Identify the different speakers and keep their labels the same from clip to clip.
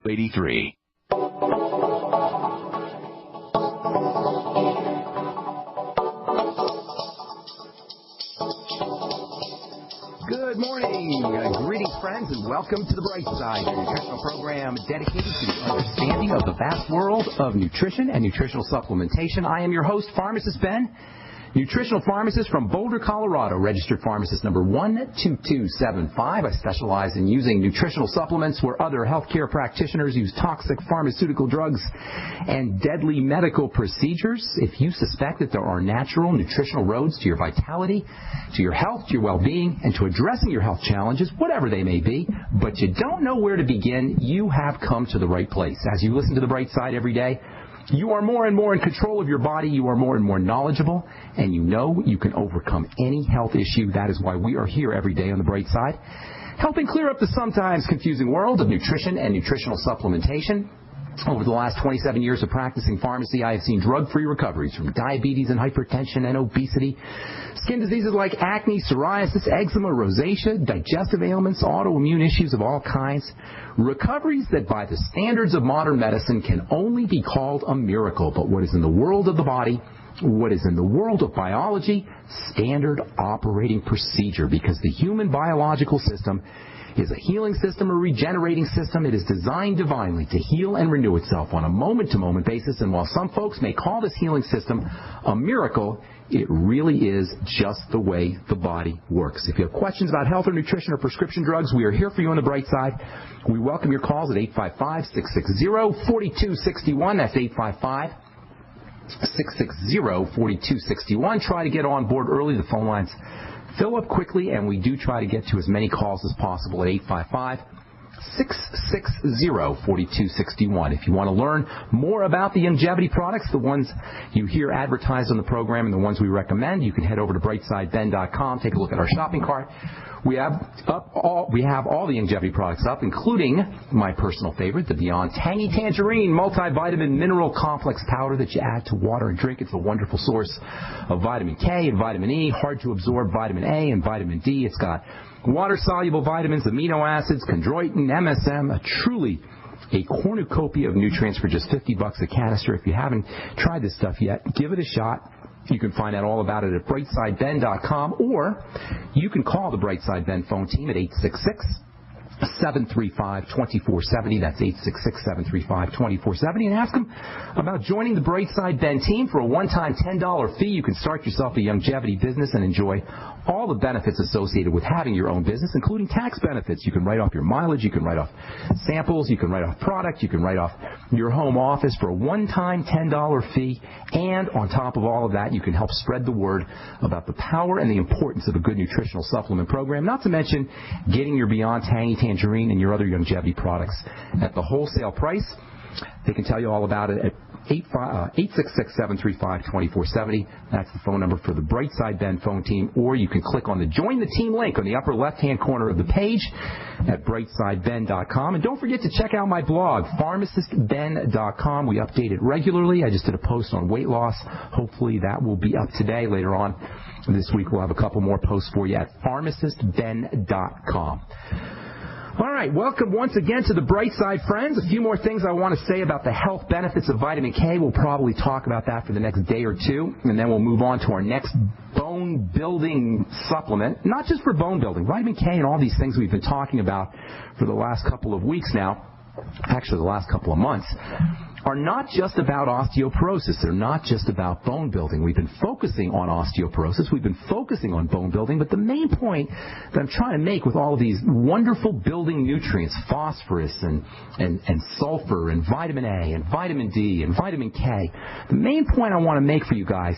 Speaker 1: 83.
Speaker 2: Good morning. Greetings, friends, and welcome to The Bright Side, your nutritional program dedicated to the understanding of the vast world of nutrition and nutritional supplementation. I am your host, Pharmacist Ben, nutritional pharmacist from Boulder, Colorado, registered pharmacist number 12275. I specialize in using nutritional supplements where other healthcare practitioners use toxic pharmaceutical drugs and deadly medical procedures. If you suspect that there are natural nutritional roads to your vitality, to your health, to your well-being, and to addressing your health challenges, whatever they may be, but you don't know where to begin, you have come to the right place. As you listen to The Bright Side every day, you are more and more in control of your body, you are more and more knowledgeable, and you know you can overcome any health issue. That is why we are here every day on The Bright Side, helping clear up the sometimes confusing world of nutrition and nutritional supplementation. Over the last 27 years of practicing pharmacy, I have seen drug-free recoveries from diabetes and hypertension and obesity, skin diseases like acne, psoriasis, eczema, rosacea, digestive ailments, autoimmune issues of all kinds. Recoveries that by the standards of modern medicine can only be called a miracle. But what is in the world of the body, what is in the world of biology, standard operating procedure, because the human biological system is a healing system, a regenerating system. It is designed divinely to heal and renew itself on a moment-to-moment basis. And while some folks may call this healing system a miracle, it really is just the way the body works. If you have questions about health or nutrition or prescription drugs, we are here for you on The Bright Side. We welcome your calls at 855-660-4261. That's 855-660-4261. Try to get on board early. The phone lines fill up quickly, and we do try to get to as many calls as possible at 855-660-4261. If you want to learn more about the longevity products, the ones you hear advertised on the program and the ones we recommend, you can head over to brightsideben.com, take a look at our shopping cart. We have all the longevity products up, including my personal favorite, the Beyond Tangy Tangerine Multivitamin Mineral Complex Powder that you add to water and drink. It's a wonderful source of vitamin K and vitamin E, hard to absorb vitamin A and vitamin D. It's got water-soluble vitamins, amino acids, chondroitin, MSM, a cornucopia of nutrients for just $50 a canister. If you haven't tried this stuff yet, give it a shot. You can find out all about it at brightsideben.com, or you can call the Brightside Ben phone team at 866-735-2470. That's 866-735-2470, and ask them about joining the Brightside Ben team for a one-time $10 fee. You can start yourself a longevity business and enjoy all the benefits associated with having your own business, including tax benefits. You can write off your mileage, you can write off samples, you can write off product, you can write off your home office for a one-time $10 fee, and on top of all of that, you can help spread the word about the power and the importance of a good nutritional supplement program, not to mention getting your Beyond Tangy Tangerine and your other longevity products at the wholesale price. They can tell you all about it at 866-735-2470. That's the phone number for the Brightside Ben phone team. Or you can click on the Join the Team link on the upper left-hand corner of the page at brightsideben.com. And don't forget to check out my blog, pharmacistben.com. We update it regularly. I just did a post on weight loss. Hopefully that will be up today. Later on this week, we'll have a couple more posts for you at pharmacistben.com. All right, welcome once again to The Bright Side, friends. A few more things I want to say about the health benefits of vitamin K. We'll probably talk about that for the next day or two, and then we'll move on to our next bone-building supplement. Not just for bone building. Vitamin K and all these things we've been talking about for the last couple of weeks now, actually the last couple of months, are not just about osteoporosis. They're not just about bone building. We've been focusing on osteoporosis. We've been focusing on bone building. But the main point that I'm trying to make with all of these wonderful building nutrients, phosphorus and sulfur and vitamin A and vitamin D and vitamin K, the main point I want to make for you guys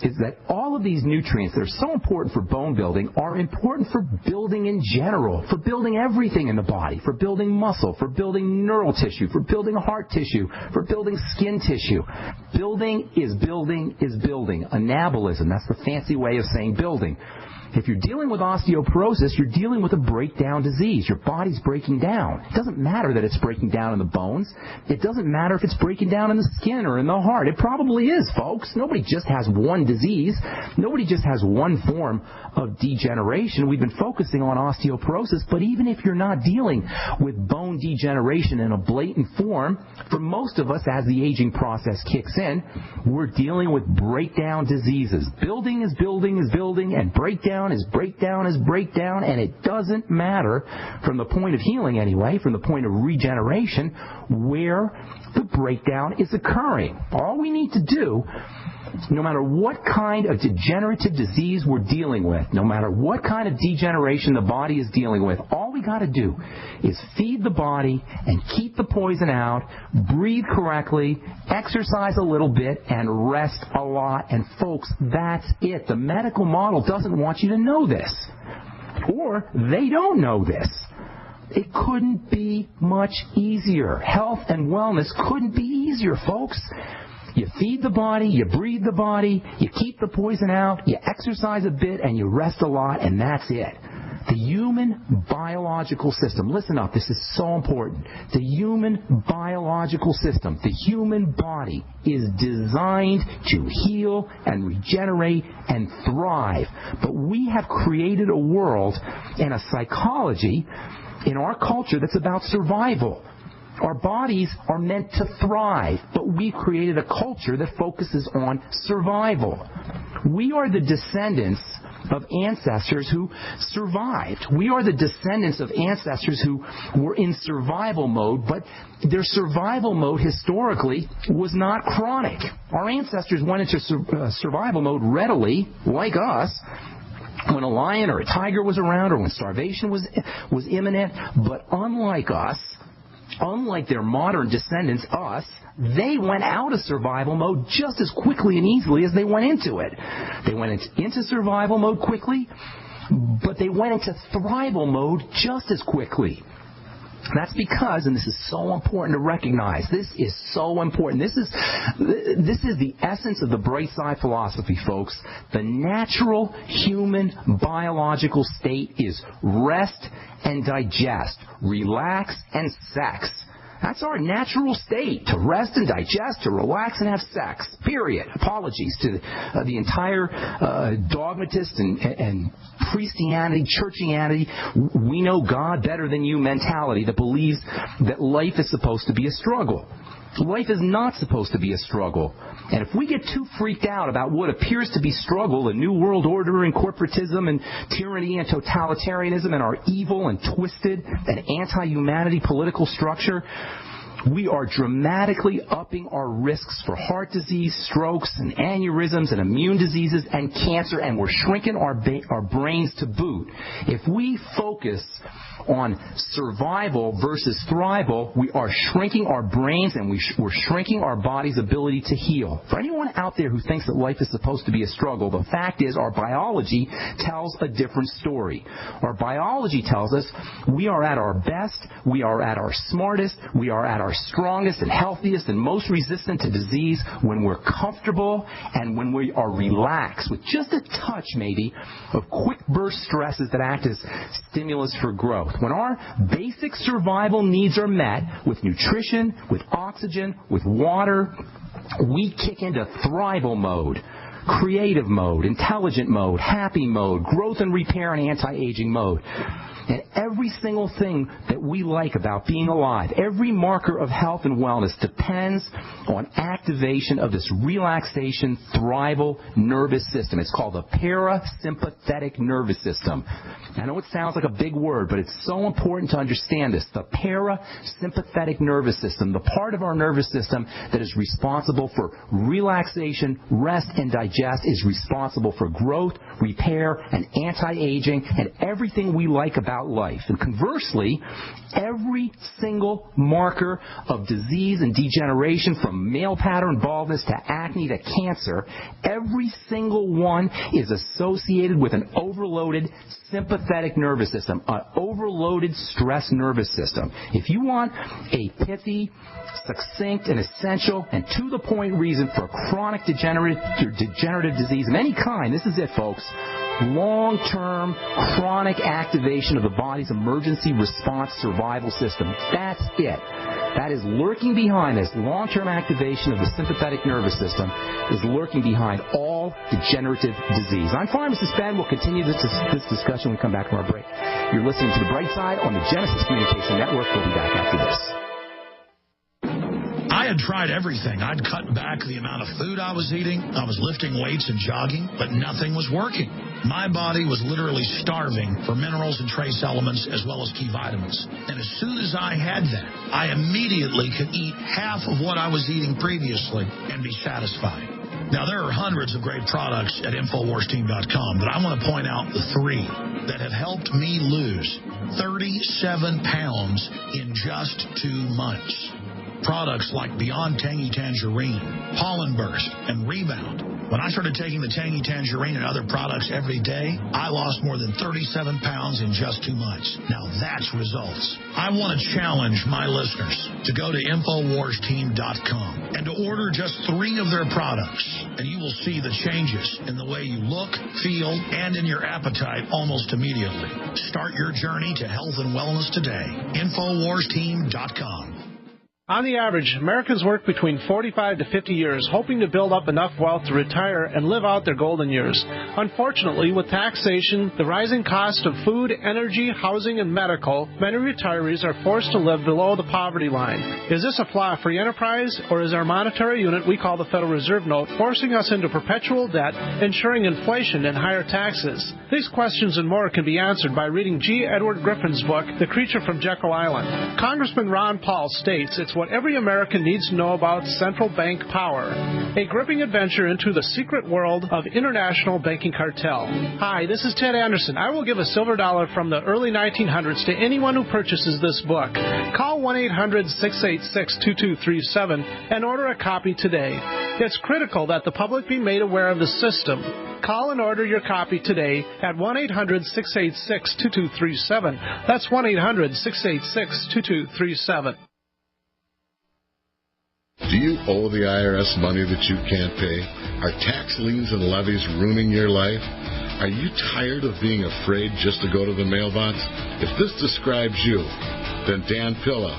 Speaker 2: is that all of these nutrients that are so important for bone building are important for building in general, for building everything in the body, for building muscle, for building neural tissue, for building heart tissue, for building skin tissue. Building is building is building. Anabolism, that's the fancy way of saying building. If you're dealing with osteoporosis, you're dealing with a breakdown disease. Your body's breaking down. It doesn't matter that it's breaking down in the bones. It doesn't matter if it's breaking down in the skin or in the heart. It probably is, folks. Nobody just has one disease. Nobody just has one form of degeneration. We've been focusing on osteoporosis, but even if you're not dealing with bone degeneration in a blatant form, for most of us, as the aging process kicks in, we're dealing with breakdown diseases. Building is building is building, and breakdown is breakdown is breakdown, and it doesn't matter from the point of healing anyway, from the point of regeneration, where the breakdown is occurring. All we need to do, no matter what kind of degenerative disease we're dealing with, no matter what kind of degeneration the body is dealing with, all we got to do is feed the body and keep the poison out, breathe correctly, exercise a little bit, and rest a lot. And folks, that's it. The medical model doesn't want you to know this, or they don't know this. It couldn't be much easier. Health and wellness couldn't be easier, folks. You feed the body, you breathe the body, you keep the poison out, you exercise a bit, and you rest a lot, and that's it. The human biological system, listen up, this is so important. The human biological system, the human body, is designed to heal and regenerate and thrive. But we have created a world and a psychology in our culture that's about survival. Our bodies are meant to thrive, but we've created a culture that focuses on survival. We are the descendants of ancestors who survived. We are the descendants of ancestors who were in survival mode, but their survival mode historically was not chronic. Our ancestors went into survival mode readily, like us, when a lion or a tiger was around or when starvation was imminent. But unlike us, unlike their modern descendants, us, they went out of survival mode just as quickly and easily as they went into it. They went into survival mode quickly, but they went into thrival mode just as quickly. That's because, and this is so important to recognize, this is so important. This is the essence of the bright side philosophy, folks. The natural human biological state is rest and digest, relax and sex. That's our natural state, to rest and digest, to relax and have sex, period. Apologies to the entire dogmatist and Christianity, churchianity, we know God better than you mentality that believes that life is supposed to be a struggle. Life is not supposed to be a struggle. And if we get too freaked out about what appears to be struggle, a new world order and corporatism and tyranny and totalitarianism and our evil and twisted and anti-humanity political structure, we are dramatically upping our risks for heart disease, strokes, and aneurysms and immune diseases and cancer, and we're shrinking our brains to boot. If we focus on survival versus thrival, we are shrinking our brains and we're shrinking our body's ability to heal. For anyone out there who thinks that life is supposed to be a struggle, the fact is our biology tells a different story. Our biology tells us we are at our best, we are at our smartest, we are at our strongest and healthiest and most resistant to disease when we're comfortable and when we are relaxed with just a touch maybe of quick burst stresses that act as stimulus for growth. When our basic survival needs are met with nutrition, with oxygen, with water, we kick into thrival mode, creative mode, intelligent mode, happy mode, growth and repair and anti-aging mode. And every single thing that we like about being alive, every marker of health and wellness depends on activation of this relaxation, thrival nervous system. It's called the parasympathetic nervous system. I know it sounds like a big word, but it's so important to understand this. The parasympathetic nervous system, the part of our nervous system that is responsible for relaxation, rest, and digest, is responsible for growth, repair, and anti-aging, and everything we like about life. And conversely, every single marker of disease and degeneration, from male pattern baldness to acne to cancer, every single one is associated with an overloaded sympathetic nervous system, an overloaded stress nervous system. If you want a pithy, succinct, and essential and to-the-point reason for chronic degenerative disease of any kind, this is it, folks. long-term chronic activation of the body's emergency response survival system. That's it. That is lurking behind this long-term activation of the sympathetic nervous system is lurking behind all degenerative disease. I'm Pharmacist Ben. We'll continue this discussion when we come back from our break. You're listening to The Bright Side on the Genesis Communication Network. We'll be back after this.
Speaker 1: I had tried everything. I'd cut back the amount of food I was eating. I was lifting weights and jogging, but nothing was working. My body was literally starving for minerals and trace elements as well as key vitamins. And as soon as I had that, I immediately could eat half of what I was eating previously and be satisfied. Now, there are hundreds of great products at InfoWarsTeam.com, but I want to point out the 3 that have helped me lose 37 pounds in just 2 months. Products like Beyond Tangy Tangerine, Pollen Burst, and Rebound. When I started taking the Tangy Tangerine and other products every day, I lost more than 37 pounds in just 2 months. Now that's results. I want to challenge my listeners to go to InfoWarsTeam.com and to order just 3 of their products, and you will see the changes in the way you look, feel, and in your appetite almost immediately. Start your journey to health and wellness today. InfoWarsTeam.com.
Speaker 3: On the average, Americans work between 45 to 50 years, hoping to build up enough wealth to retire and live out their golden years. Unfortunately, with taxation, the rising cost of food, energy, housing, and medical, many retirees are forced to live below the poverty line. Is this a flaw of free enterprise, or is our monetary unit we call the Federal Reserve Note forcing us into perpetual debt, ensuring inflation and higher taxes? These questions and more can be answered by reading G. Edward Griffin's book, The Creature from Jekyll Island. Congressman Ron Paul states it's what every American needs to know about central bank power. A gripping adventure into the secret world of international banking cartel. Hi, this is Ted Anderson. I will give a silver dollar from the early 1900s to anyone who purchases this book. Call 1-800-686-2237 and order a copy today. It's critical that the public be made aware of the system. Call and order your copy today at 1-800-686-2237. That's 1-800-686-2237.
Speaker 4: Do you owe the IRS money that you can't pay? Are tax liens and levies ruining your life? Are you tired of being afraid just to go to the mailbox? If this describes you, then Dan Pilla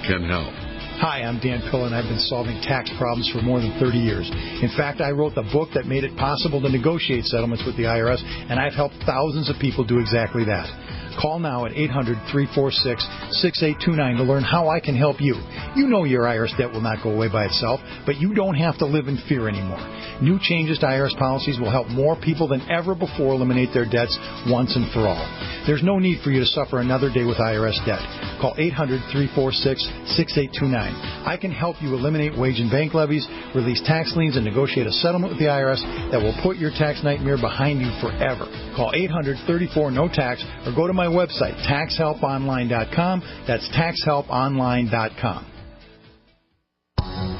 Speaker 4: can help.
Speaker 5: Hi, I'm Dan Pilla, and I've been solving tax problems for more than 30 years. In fact, I wrote the book that made it possible to negotiate settlements with the IRS, and I've helped thousands of people do exactly that. Call now at 800-346-6829 to learn how I can help you. You know your IRS debt will not go away by itself, but you don't have to live in fear anymore. New changes to IRS policies will help more people than ever before eliminate their debts once and for all. There's no need for you to suffer another day with IRS debt. Call 800-346-6829. I can help you eliminate wage and bank levies, release tax liens, and negotiate a settlement with the IRS that will put your tax nightmare behind you forever. Call 800-34-NO-TAX or go to my website, taxhelponline.com. That's taxhelponline.com.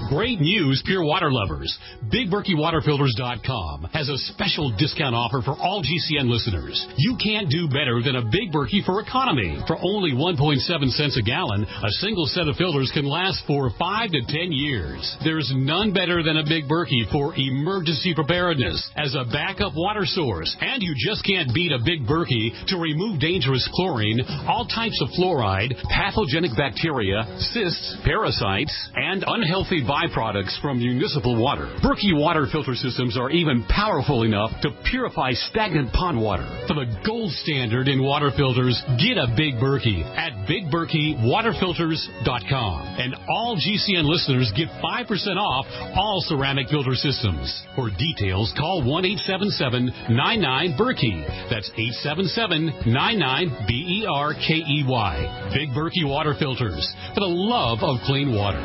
Speaker 6: Great news, pure water lovers. BigBerkeyWaterFilters.com has a special discount offer for all GCN listeners. You can't do better than a Big Berkey for economy. For only 1.7 cents a gallon, a single set of filters can last for 5 to 10 years. There's none better than a Big Berkey for emergency preparedness as a backup water source. And you just can't beat a Big Berkey to remove dangerous chlorine, all types of fluoride, pathogenic bacteria, cysts, parasites, and unhealthy byproducts from municipal water. Berkey water filter systems are even powerful enough to purify stagnant pond water. For the gold standard in water filters, get a Big Berkey at BigBerkeyWaterFilters.com. And all GCN listeners get 5% off all ceramic filter systems. For details, call 1-877-99-BERKEY. That's 877-99-BERKEY. Big Berkey Water Filters, for the love of clean water.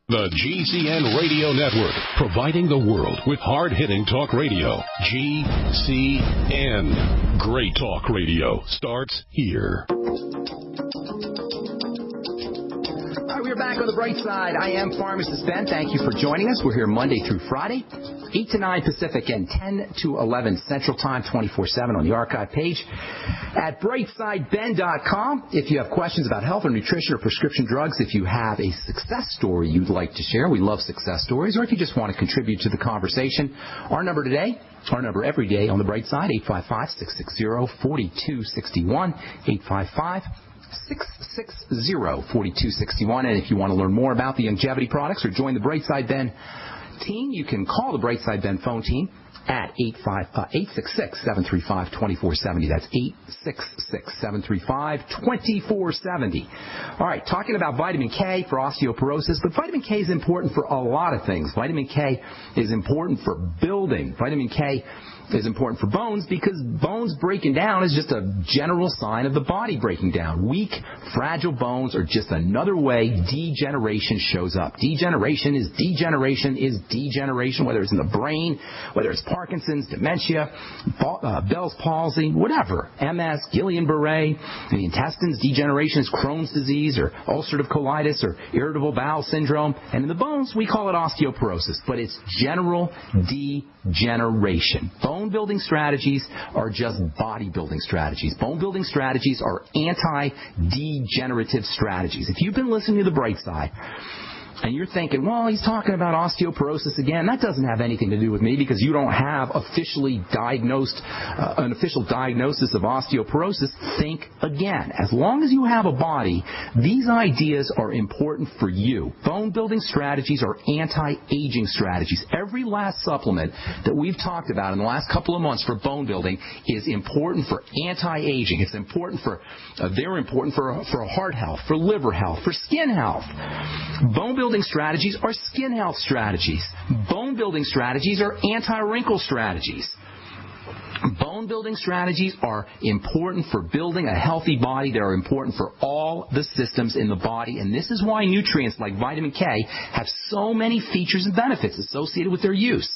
Speaker 7: The GCN Radio Network, providing the world with hard-hitting talk radio. GCN. Great talk radio starts here.
Speaker 2: right, we're back on the bright side. I am Pharmacist Ben. Thank you for joining us. We're here Monday through Friday, 8 to 9 Pacific and 10 to 11 Central Time, 24/7 on the archive page at brightsideben.com. If you have questions about health or nutrition or prescription drugs, if you have a success story you'd like to share, we love success stories, or if you just want to contribute to the conversation, our number every day on the bright side, 855-660-4261, 855-660-4261. And if you want to learn more about the longevity products or join the Brightside Ben team, you can call the Brightside Ben phone team at 866-735-2470. That's 866-735-2470. All right, talking about vitamin K for osteoporosis, but vitamin K is important for a lot of things. Vitamin K is important for building. Vitamin K is important for bones because bones breaking down is just a general sign of the body breaking down. Weak, fragile bones are just another way degeneration shows up. Degeneration is degeneration, whether it's in the brain, whether it's Parkinson's, dementia, Bell's palsy, whatever, MS, Guillain-Barré. In the intestines, degeneration is Crohn's disease or ulcerative colitis or irritable bowel syndrome. And in the bones, we call it osteoporosis, but it's general degeneration. Bone building strategies are just body building strategies. Bone building strategies are anti-degenerative strategies. If you've been listening to the Bright Side, and you're thinking, well, he's talking about osteoporosis again. That doesn't have anything to do with me because you don't have an official diagnosis of osteoporosis. Think again. As long as you have a body, these ideas are important for you. Bone building strategies are anti-aging strategies. Every last supplement that we've talked about in the last couple of months for bone building is important for anti-aging. It's important they're important for heart health, for liver health, for skin health. Bone building strategies are skin health strategies. Bone building strategies are anti-wrinkle strategies. Bone building strategies are important for building a healthy body. They're important for all the systems in the body. And this is why nutrients like vitamin K have so many features and benefits associated with their use.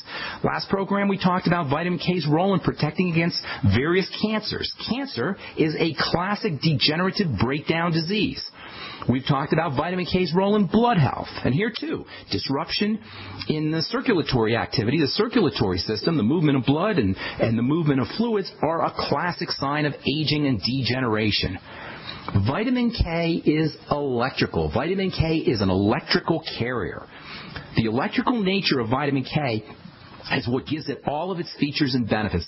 Speaker 2: Last program we talked about vitamin K's role in protecting against various cancers. Cancer is a classic degenerative breakdown disease. We've talked about vitamin K's role in blood health. And here, too, disruption in the circulatory activity, the circulatory system, the movement of blood and the movement of fluids are a classic sign of aging and degeneration. Vitamin K is electrical. Vitamin K is an electrical carrier. The electrical nature of vitamin K is what gives it all of its features and benefits.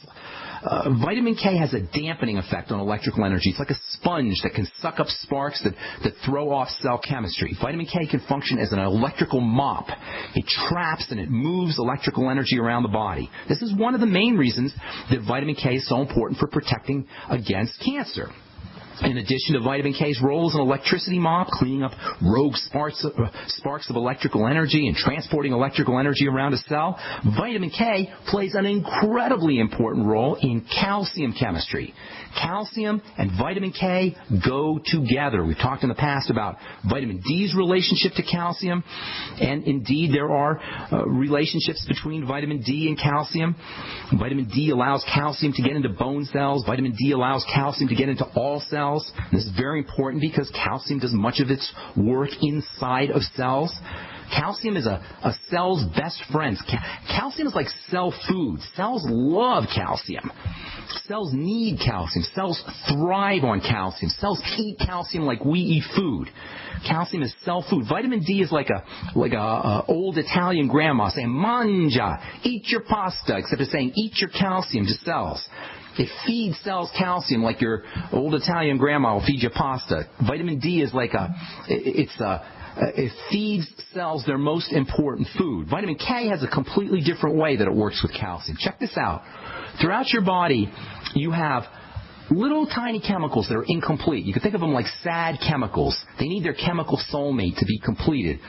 Speaker 2: Vitamin K has a dampening effect on electrical energy. It's like a sponge that can suck up sparks that throw off cell chemistry. Vitamin K can function as an electrical mop. It traps and it moves electrical energy around the body. This is one of the main reasons that vitamin K is so important for protecting against cancer. In addition to vitamin K's role as an electricity mop, cleaning up rogue sparks of electrical energy and transporting electrical energy around a cell, vitamin K plays an incredibly important role in calcium chemistry. Calcium and vitamin K go together. We've talked in the past about vitamin D's relationship to calcium, and indeed there are relationships between vitamin D and calcium. Vitamin D allows calcium to get into bone cells. Vitamin D allows calcium to get into all cells. This is very important because calcium does much of its work inside of cells. Calcium is a cell's best friend. Calcium is like cell food. Cells love calcium. Cells need calcium. Cells thrive on calcium. Cells eat calcium like we eat food. Calcium is cell food. Vitamin D is like a old Italian grandma saying, "Mangia, eat your pasta," except it's saying, "Eat your calcium" to cells. It feeds cells calcium like your old Italian grandma will feed you pasta. Vitamin D is like it feeds cells their most important food. Vitamin K has a completely different way that it works with calcium. Check this out. Throughout your body, you have little tiny chemicals that are incomplete. You can think of them like sad chemicals. They need their chemical soulmate to be completed.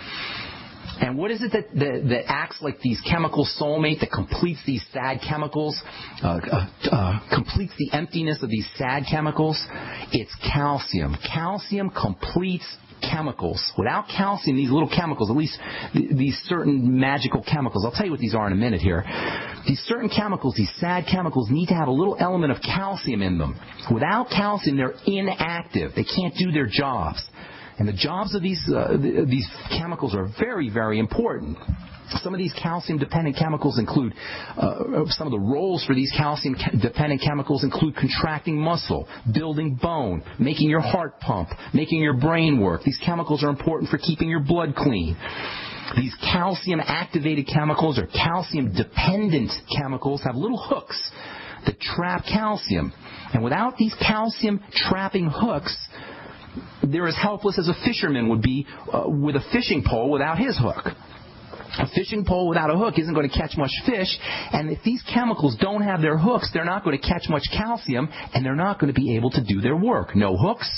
Speaker 2: And what is it that acts like these chemical soulmate that completes these sad chemicals, completes the emptiness of these sad chemicals? It's calcium. Calcium completes chemicals. Without calcium, these little chemicals, at least these certain magical chemicals, I'll tell you what these are in a minute here. These certain chemicals, these sad chemicals, need to have a little element of calcium in them. Without calcium, they're inactive. They can't do their jobs. And the jobs of these chemicals are very, very important. Some of these calcium-dependent chemicals include, some of the roles for these calcium-dependent chemicals include contracting muscle, building bone, making your heart pump, making your brain work. These chemicals are important for keeping your blood clean. These calcium-activated chemicals or calcium-dependent chemicals have little hooks that trap calcium. And without these calcium-trapping hooks, they're as helpless as a fisherman would be with a fishing pole without his hook. A fishing pole without a hook isn't going to catch much fish, and if these chemicals don't have their hooks, they're not going to catch much calcium, and they're not going to be able to do their work. No hooks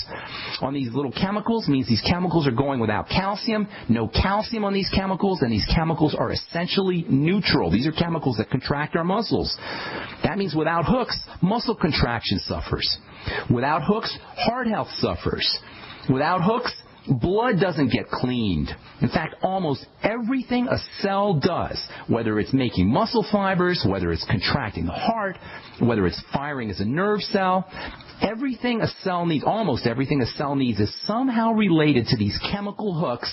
Speaker 2: on these little chemicals means these chemicals are going without calcium. No calcium on these chemicals, and these chemicals are essentially neutral. These are chemicals that contract our muscles. That means without hooks, muscle contraction suffers. Without hooks, heart health suffers. Without hooks, blood doesn't get cleaned. In fact, almost everything a cell does, whether it's making muscle fibers, whether it's contracting the heart, whether it's firing as a nerve cell, everything a cell needs, almost everything a cell needs, is somehow related to these chemical hooks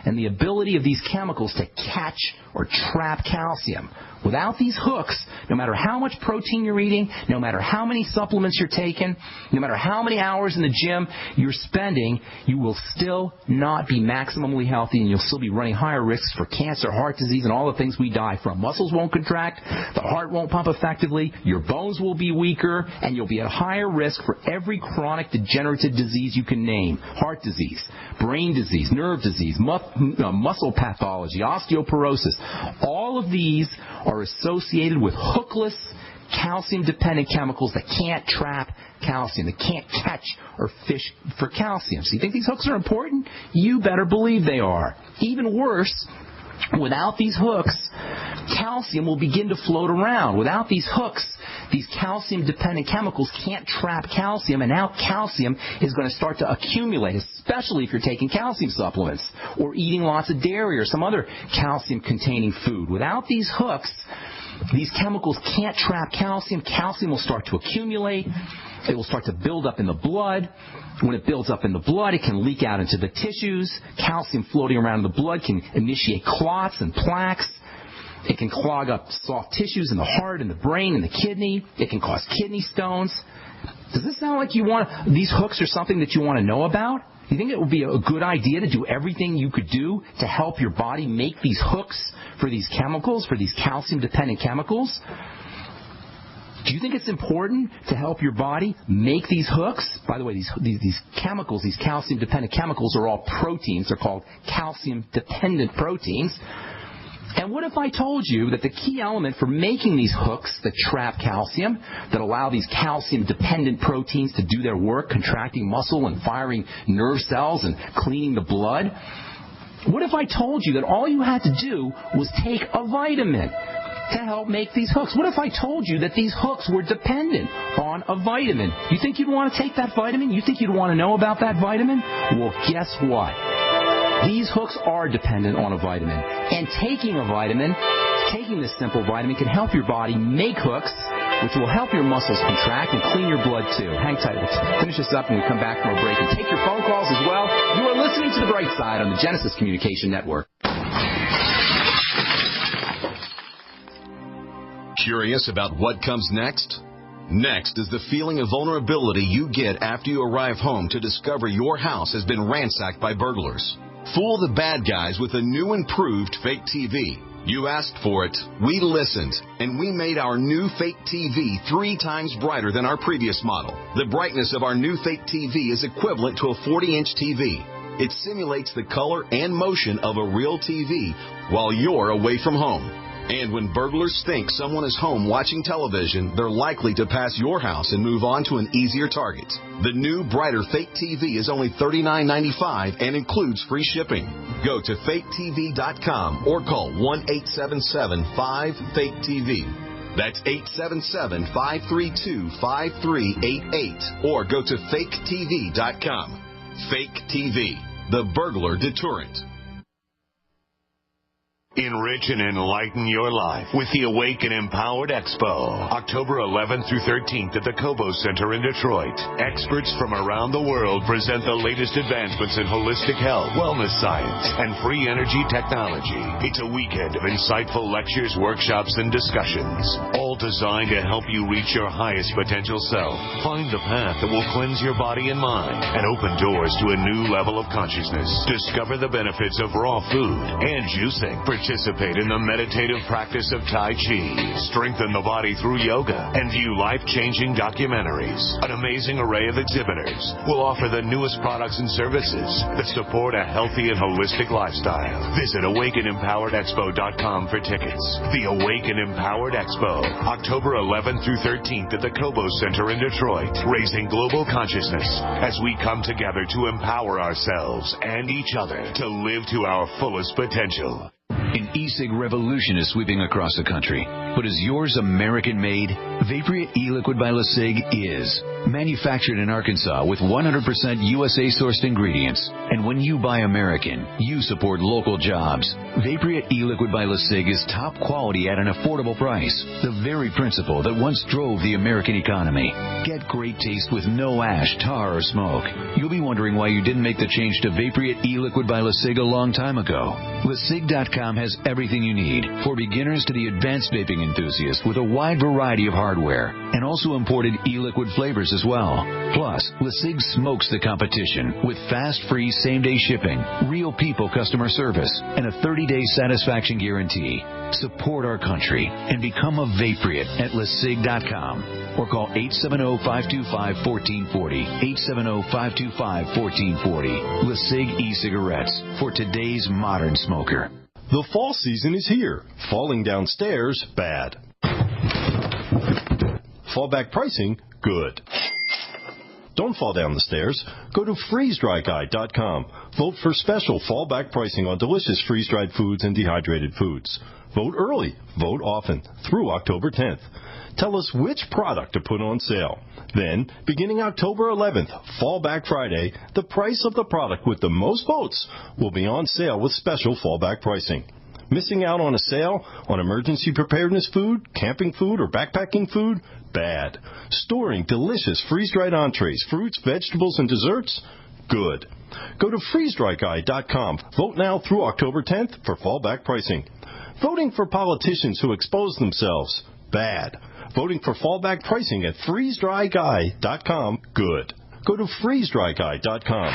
Speaker 2: and the ability of these chemicals to catch or trap calcium. Without these hooks, no matter how much protein you're eating, no matter how many supplements you're taking, no matter how many hours in the gym you're spending, you will still not be maximally healthy, and you'll still be running higher risks for cancer, heart disease, and all the things we die from. Muscles won't contract, the heart won't pump effectively, your bones will be weaker, and you'll be at higher risk for every chronic degenerative disease you can name. Heart disease, brain disease, nerve disease, muscle pathology, osteoporosis. All of these are associated with hookless, calcium-dependent chemicals that can't trap calcium, that can't catch or fish for calcium. So you think these hooks are important? You better believe they are. Even worse, without these hooks, calcium will begin to float around. Without these hooks, these calcium-dependent chemicals can't trap calcium, and now calcium is going to start to accumulate, especially if you're taking calcium supplements or eating lots of dairy or some other calcium-containing food. Without these hooks, these chemicals can't trap calcium. Calcium will start to accumulate. It will start to build up in the blood. When it builds up in the blood, it can leak out into the tissues. Calcium floating around in the blood can initiate clots and plaques. It can clog up soft tissues in the heart and the brain and the kidney. It can cause kidney stones. Does this sound like these hooks are something that you want to know about? Do you think it would be a good idea to do everything you could do to help your body make these hooks for these chemicals, for these calcium-dependent chemicals? Do you think it's important to help your body make these hooks? By the way, these chemicals, these calcium-dependent chemicals are all proteins. They're called calcium-dependent proteins. And what if I told you that the key element for making these hooks that trap calcium, that allow these calcium-dependent proteins to do their work, contracting muscle and firing nerve cells and cleaning the blood? What if I told you that all you had to do was take a vitamin to help make these hooks? What if I told you that these hooks were dependent on a vitamin? You think you'd want to take that vitamin? You think you'd want to know about that vitamin? Well, guess what? These hooks are dependent on a vitamin. And taking this simple vitamin can help your body make hooks, which will help your muscles contract and clean your blood too. Hang tight. Let's finish this up when we come back from our break. And take your phone calls as well. You are listening to The Bright Side on the Genesis Communication Network.
Speaker 8: Curious about what comes next? Next is the feeling of vulnerability you get after you arrive home to discover your house has been ransacked by burglars. Fool the bad guys with a new improved fake TV. You asked for it, we listened, and we made our new fake TV 3 times brighter than our previous model. The brightness of our new fake TV is equivalent to a 40-inch TV. It simulates the color and motion of a real TV while you're away from home. And when burglars think someone is home watching television, they're likely to pass your house and move on to an easier target. The new, brighter Fake TV is only $39.95 and includes free shipping. Go to faketv.com or call 1-877-5-FAKE-TV. That's 877-532-5388. Or go to faketv.com. Fake TV, the burglar deterrent.
Speaker 9: Enrich and enlighten your life with the Awaken Empowered Expo, October 11th through 13th at the Cobo Center in Detroit. Experts from around the world present the latest advancements in holistic health, wellness science, and free energy technology. It's a weekend of insightful lectures, workshops, and discussions, all designed to help you reach your highest potential self. Find the path that will cleanse your body and mind and open doors to a new level of consciousness. Discover the benefits of raw food and juicing. Participate in the meditative practice of Tai Chi, strengthen the body through yoga, and view life-changing documentaries. An amazing array of exhibitors will offer the newest products and services that support a healthy and holistic lifestyle. Visit AwakenEmpoweredExpo.com for tickets. The Awaken Empowered Expo, October 11th through 13th at the Cobo Center in Detroit, raising global consciousness as we come together to empower ourselves and each other to live to our fullest potential.
Speaker 10: An e-cig revolution is sweeping across the country. But is yours American-made? Vaporeate e-liquid by LeSig is. Manufactured in Arkansas with 100% USA-sourced ingredients. And when you buy American, you support local jobs. Vaporeate e-liquid by LeSig is top quality at an affordable price. The very principle that once drove the American economy. Get great taste with no ash, tar, or smoke. You'll be wondering why you didn't make the change to Vaporeate e-liquid by LeSig a long time ago. LeSig.com has everything you need, for beginners to the advanced vaping enthusiast, with a wide variety of hardware, and also imported e-liquid flavors as well. Plus, LeSig smokes the competition with fast, free, same-day shipping, real people customer service, and a 30-day satisfaction guarantee. Support our country and become a Vaporeate at LeSig.com, or call 870-525-1440, 870-525-1440. LeSig e-cigarettes for today's modern smoker.
Speaker 11: The fall season is here. Falling downstairs, bad. Fallback pricing, good. Don't fall down the stairs. Go to freezedryguy.com. Vote for special fallback pricing on delicious freeze-dried foods and dehydrated foods. Vote early. Vote often. Through October 10th. Tell us which product to put on sale. Then, beginning October 11th, Fallback Friday, the price of the product with the most votes will be on sale with special fallback pricing. Missing out on a sale on emergency preparedness food, camping food, or backpacking food? Bad. Storing delicious freeze-dried entrees, fruits, vegetables, and desserts? Good. Go to freezedryguy.com. Vote now through October 10th for fallback pricing. Voting for politicians who expose themselves? Bad. Voting for fallback pricing at freezedryguy.com? Good. Go to freezedryguy.com.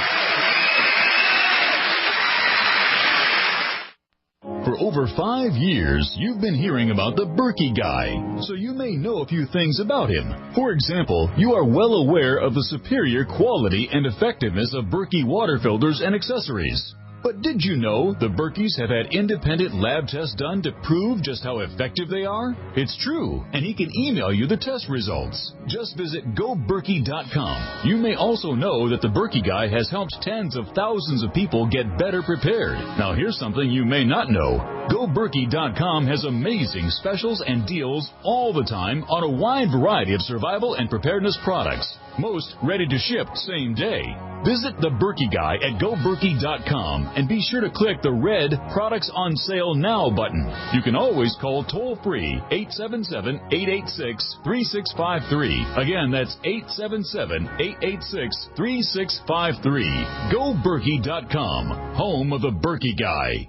Speaker 12: For over 5 years, you've been hearing about the Berkey Guy, so you may know a few things about him. For example, you are well aware of the superior quality and effectiveness of Berkey water filters and accessories. But did you know the Berkeys have had independent lab tests done to prove just how effective they are? It's true, and he can email you the test results. Just visit GoBerkey.com. You may also know that the Berkey Guy has helped tens of thousands of people get better prepared. Now here's something you may not know. GoBerkey.com has amazing specials and deals all the time on a wide variety of survival and preparedness products. Most ready to ship same day. Visit the Berkey Guy at GoBerkey.com and be sure to click the red Products on Sale Now button. You can always call toll-free 877-886-3653. Again, that's 877-886-3653. GoBerkey.com, home of the Berkey Guy.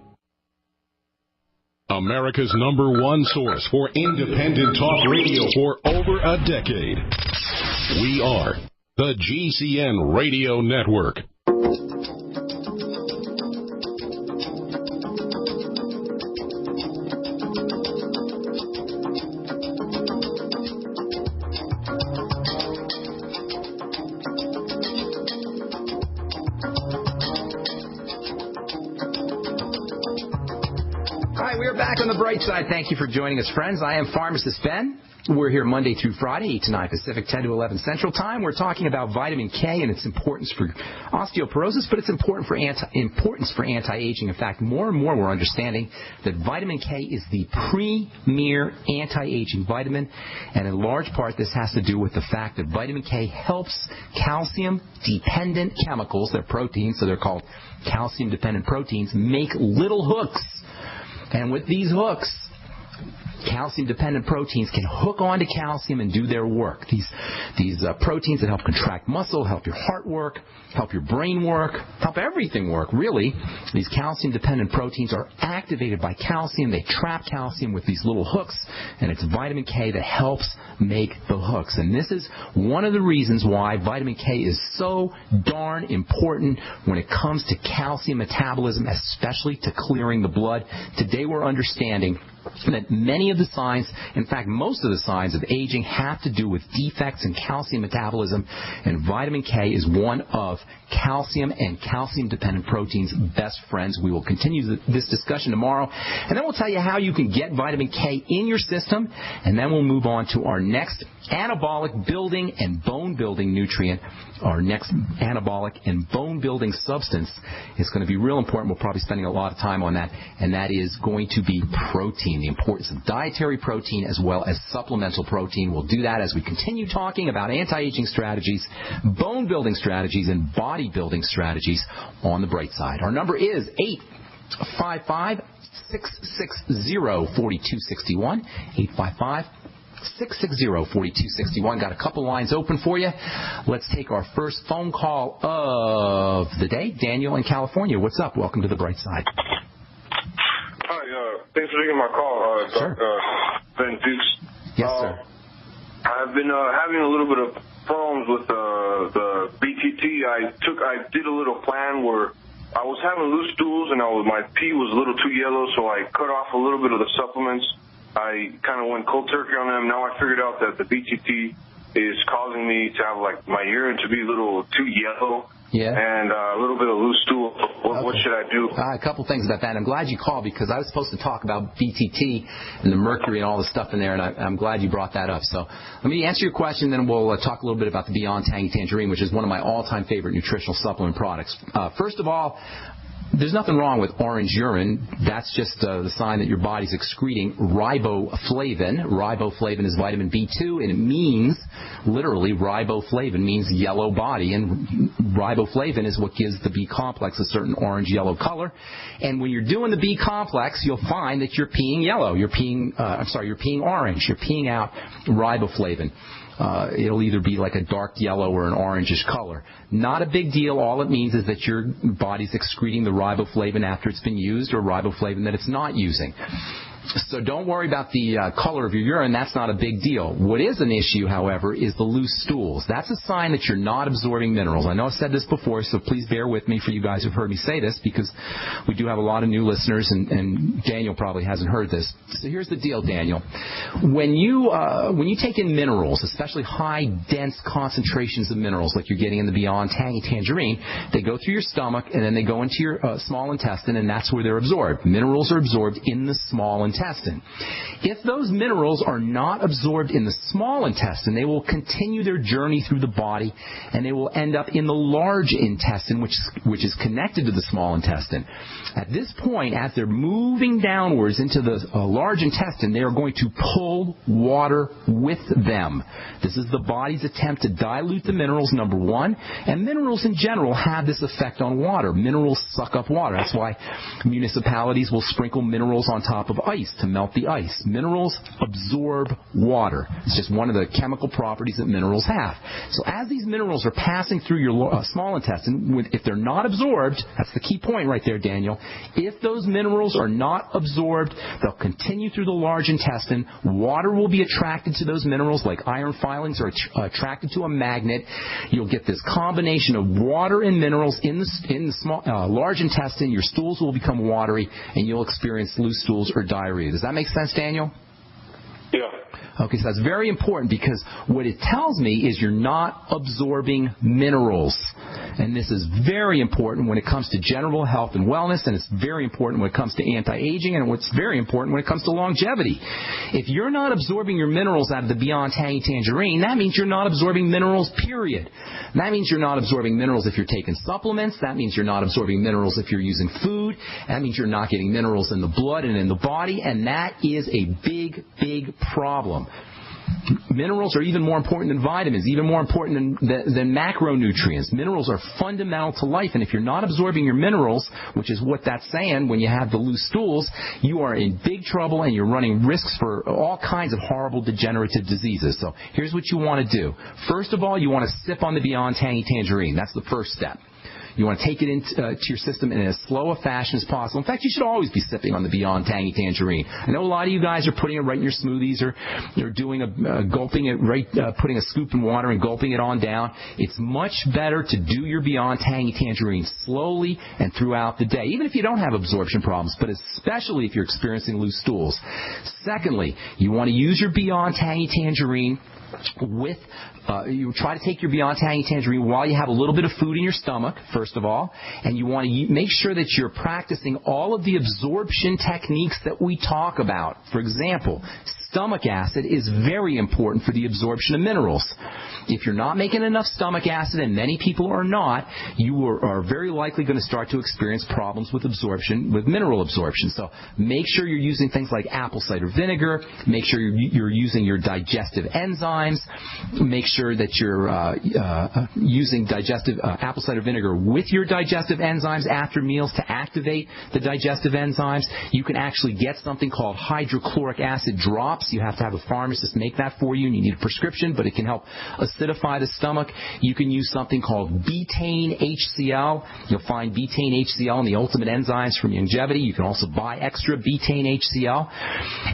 Speaker 7: America's #1 source for independent talk radio for over a decade. We are the GCN Radio Network.
Speaker 2: We're back on the bright side. Thank you for joining us, friends. I am Pharmacist Ben. We're here Monday through Friday, 8 to 9 Pacific, 10 to 11 Central Time. We're talking about vitamin K and its importance for osteoporosis, but its importance for anti-aging. In fact, more and more we're understanding that vitamin K is the premier anti-aging vitamin, and in large part this has to do with the fact that vitamin K helps calcium-dependent chemicals, they're proteins, so they're called calcium-dependent proteins, make little hooks And with these hooks, calcium-dependent proteins can hook onto calcium and do their work. These proteins that help contract muscle, help your heart work, help your brain work, help everything work, really. These calcium-dependent proteins are activated by calcium. They trap calcium with these little hooks, and it's vitamin K that helps make the hooks. And this is one of the reasons why vitamin K is so darn important when it comes to calcium metabolism, especially to clearing the blood. Today we're understanding that many of the signs, in fact, most of the signs of aging have to do with defects in calcium metabolism, and vitamin K is one of calcium and calcium-dependent proteins' best friends. We will continue this discussion tomorrow, and then we'll tell you how you can get vitamin K in your system, and then we'll move on to our next anabolic building and bone-building nutrient. Our next anabolic and bone-building substance is going to be real important. We'll probably be spending a lot of time on that, and that is going to be protein, the importance of dietary protein as well as supplemental protein. We'll do that as we continue talking about anti-aging strategies, bone-building strategies, and body-building strategies on the bright side. Our number is 855-660-4261, 855-660-4261. Got a couple lines open for you. Let's take our first phone call of the day. Daniel in California. What's up? Welcome to the bright side.
Speaker 13: Hi, thanks for taking my call,
Speaker 2: Sure.
Speaker 13: Ben Fuchs.
Speaker 2: Yes, sir.
Speaker 13: I've been having a little bit of problems with the BTT. I did a little plan where I was having loose stools and my pee was a little too yellow, so I cut off a little bit of the supplements. I kind of went cold turkey on them. Now I figured out that the BTT is causing me to have my urine to be a little too yellow.
Speaker 2: Yeah.
Speaker 13: And a little bit of loose stool. What should I do?
Speaker 2: A couple things about that. I'm glad you called because I was supposed to talk about BTT and the mercury and all the stuff in there, and I'm glad you brought that up. So let me answer your question, then we'll talk a little bit about the Beyond Tangy Tangerine, which is one of my all-time favorite nutritional supplement products. First of all, there's nothing wrong with orange urine. That's just the sign that your body's excreting riboflavin. Riboflavin is vitamin B2, and it means, literally, riboflavin means yellow body, and riboflavin is what gives the B complex a certain orange-yellow color. And when you're doing the B complex, you'll find that you're peeing yellow. You're peeing orange. You're peeing out riboflavin. It'll either be like a dark yellow or an orangish color. Not a big deal. All it means is that your body's excreting the riboflavin after it's been used, or riboflavin that it's not using. So don't worry about the color of your urine. That's not a big deal. What is an issue, however, is the loose stools. That's a sign that you're not absorbing minerals. I know I've said this before, so please bear with me for you guys who've heard me say this, because we do have a lot of new listeners, and Daniel probably hasn't heard this. So here's the deal, Daniel. When you take in minerals, especially high, dense concentrations of minerals like you're getting in the Beyond Tangy Tangerine, they go through your stomach, and then they go into your small intestine, and that's where they're absorbed. Minerals are absorbed in the small intestine. If those minerals are not absorbed in the small intestine, they will continue their journey through the body, and they will end up in the large intestine, which is connected to the small intestine. At this point, as they're moving downwards into the large intestine, they are going to pull water with them. This is the body's attempt to dilute the minerals, number one, and minerals in general have this effect on water. Minerals suck up water. That's why municipalities will sprinkle minerals on top of ice to melt the ice. Minerals absorb water. It's just one of the chemical properties that minerals have. So as these minerals are passing through your small intestine, if they're not absorbed, that's the key point right there, Daniel. If those minerals are not absorbed, they'll continue through the large intestine. Water will be attracted to those minerals like iron filings are attracted to a magnet. You'll get this combination of water and minerals in the small, large intestine. Your stools will become watery, and you'll experience loose stools or diarrhea. Does that make sense, Daniel?
Speaker 13: Yeah.
Speaker 2: Okay, so that's very important, because what it tells me is you're not absorbing minerals. And this is very important when it comes to general health and wellness, and it's very important when it comes to anti-aging, and what's very important when it comes to longevity. If you're not absorbing your minerals out of the Beyond Tangy Tangerine, that means you're not absorbing minerals, period. That means you're not absorbing minerals if you're taking supplements. That means you're not absorbing minerals if you're using food. That means you're not getting minerals in the blood and in the body, and that is a big, big problem. Minerals are even more important than vitamins, even more important than macronutrients. Minerals are fundamental to life, and if you're not absorbing your minerals, which is what that's saying when you have the loose stools, you are in big trouble and you're running risks for all kinds of horrible degenerative diseases. So here's what you want to do. First of all, you want to sip on the Beyond Tangy Tangerine. That's the first step. You want to take it into your system in as slow a fashion as possible. In fact, you should always be sipping on the Beyond Tangy Tangerine. I know a lot of you guys are putting it right in your smoothies, or you're doing gulping it right, putting a scoop in water and gulping it on down. It's much better to do your Beyond Tangy Tangerine slowly and throughout the day, even if you don't have absorption problems, but especially if you're experiencing loose stools. Secondly, you want to use your Beyond Tangy Tangerine with you try to take your Beyond Tangy Tangerine while you have a little bit of food in your stomach, first of all, and you want to make sure that you're practicing all of the absorption techniques that we talk about. For example, stomach acid is very important for the absorption of minerals. If you're not making enough stomach acid, and many people are not, you are very likely going to start to experience problems with absorption, with mineral absorption. So make sure you're using things like apple cider vinegar. Make sure you're using your digestive enzymes. Make sure that you're using digestive apple cider vinegar with your digestive enzymes after meals to activate the digestive enzymes. You can actually get something called hydrochloric acid drops. You have to have a pharmacist make that for you, and you need a prescription, but it can help acidify the stomach. You can use something called betaine HCl. You'll find betaine HCl in the Ultimate Enzymes from Longevity. You can also buy extra betaine HCl.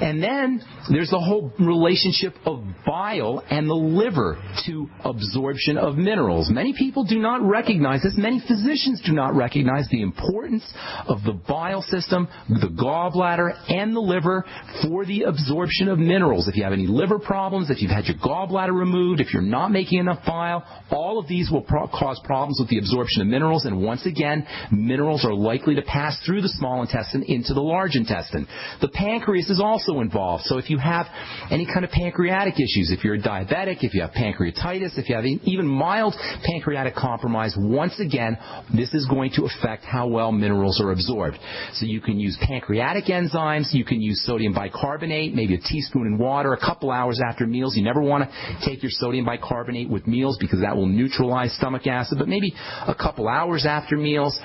Speaker 2: And then there's the whole relationship of bile and the liver to absorption of minerals. Many people do not recognize this. Many physicians do not recognize the importance of the bile system, the gallbladder, and the liver for the absorption of minerals. If you have any liver problems, if you've had your gallbladder removed, if you're not making enough bile, all of these will cause problems with the absorption of minerals. And once again, minerals are likely to pass through the small intestine into the large intestine. The pancreas is also involved. So if you have any kind of pancreatic issues, if you're a diabetic, if you have pancreatitis, if you have even mild pancreatic compromise, once again, this is going to affect how well minerals are absorbed. So you can use pancreatic enzymes. You can use sodium bicarbonate, maybe a teaspoon in water a couple hours after meals. You never want to take your sodium bicarbonate with meals because that will neutralize stomach acid, but maybe a couple hours after meals.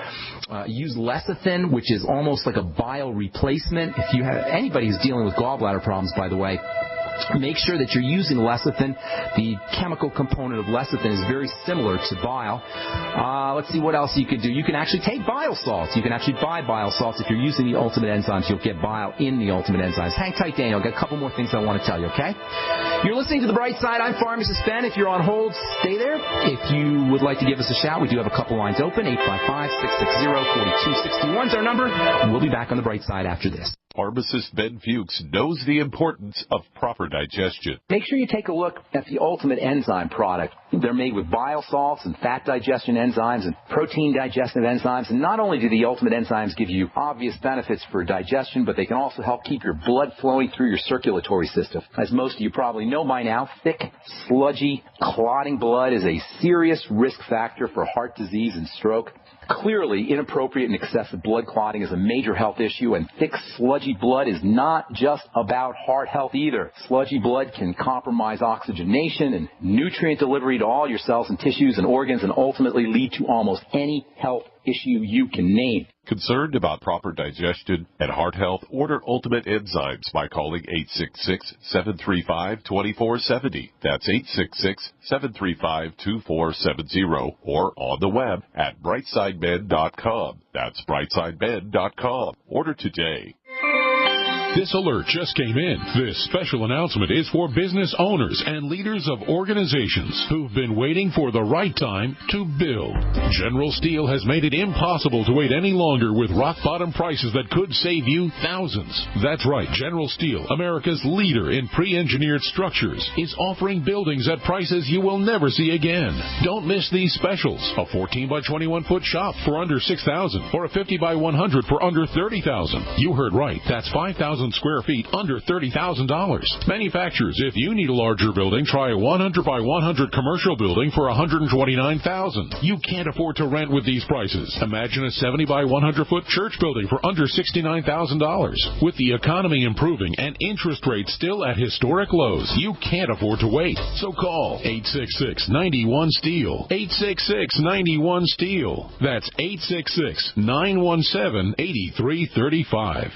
Speaker 2: Use lecithin, which is almost like a bile replacement. If you have anybody who's dealing with gallbladder problems, by the way, make sure that you're using lecithin. The chemical component of lecithin is very similar to bile. Let's see what else you could do. You can actually take bile salts. You can actually buy bile salts. If you're using the Ultimate Enzymes, you'll get bile in the Ultimate Enzymes. Hang tight, Daniel. I've got a couple more things I want to tell you, okay? You're listening to The Bright Side. I'm Pharmacist Ben. If you're on hold, stay there. If you would like to give us a shout, we do have a couple lines open. 855-660-4261 is our number. We'll be back on The Bright Side after this.
Speaker 7: Pharmacist Ben Fuchs knows the importance of proper digestion.
Speaker 2: Make sure you take a look at the Ultimate Enzyme product. They're made with bile salts and fat digestion enzymes and protein digestive enzymes. And not only do the Ultimate Enzymes give you obvious benefits for digestion, but they can also help keep your blood flowing through your circulatory system. As most of you probably know by now, thick, sludgy, clotting blood is a serious risk factor for heart disease and stroke. Clearly, inappropriate and excessive blood clotting is a major health issue, and thick, sludgy blood is not just about heart health either. Sludgy blood can compromise oxygenation and nutrient delivery to all your cells and tissues and organs, and ultimately lead to almost any health issue you can name.
Speaker 7: Concerned about proper digestion and heart health? Order Ultimate Enzymes by calling 866-735-2470. That's 866-735-2470, or on the web at brightsideben.com. That's brightsideben.com. Order today.
Speaker 6: This alert just came in. This special announcement is for business owners and leaders of organizations who've been waiting for the right time to build. General Steel has made it impossible to wait any longer with rock-bottom prices that could save you thousands. That's right. General Steel, America's leader in pre-engineered structures, is offering buildings at prices you will never see again. Don't miss these specials. A 14 by 21 foot shop for under $6,000 or a 50 by 100 for under $30,000. You heard right. That's $5,000
Speaker 7: 1,000 square feet under $30,000. Manufacturers, if you need a larger building, try a 100 by 100 commercial building for $129,000. You can't afford to rent with these prices. Imagine a 70 by 100 foot church building for under $69,000. With the economy improving and interest rates still at historic lows, you can't afford to wait. So call 866-91-STEEL. 866-91-STEEL. That's 866-917-8335.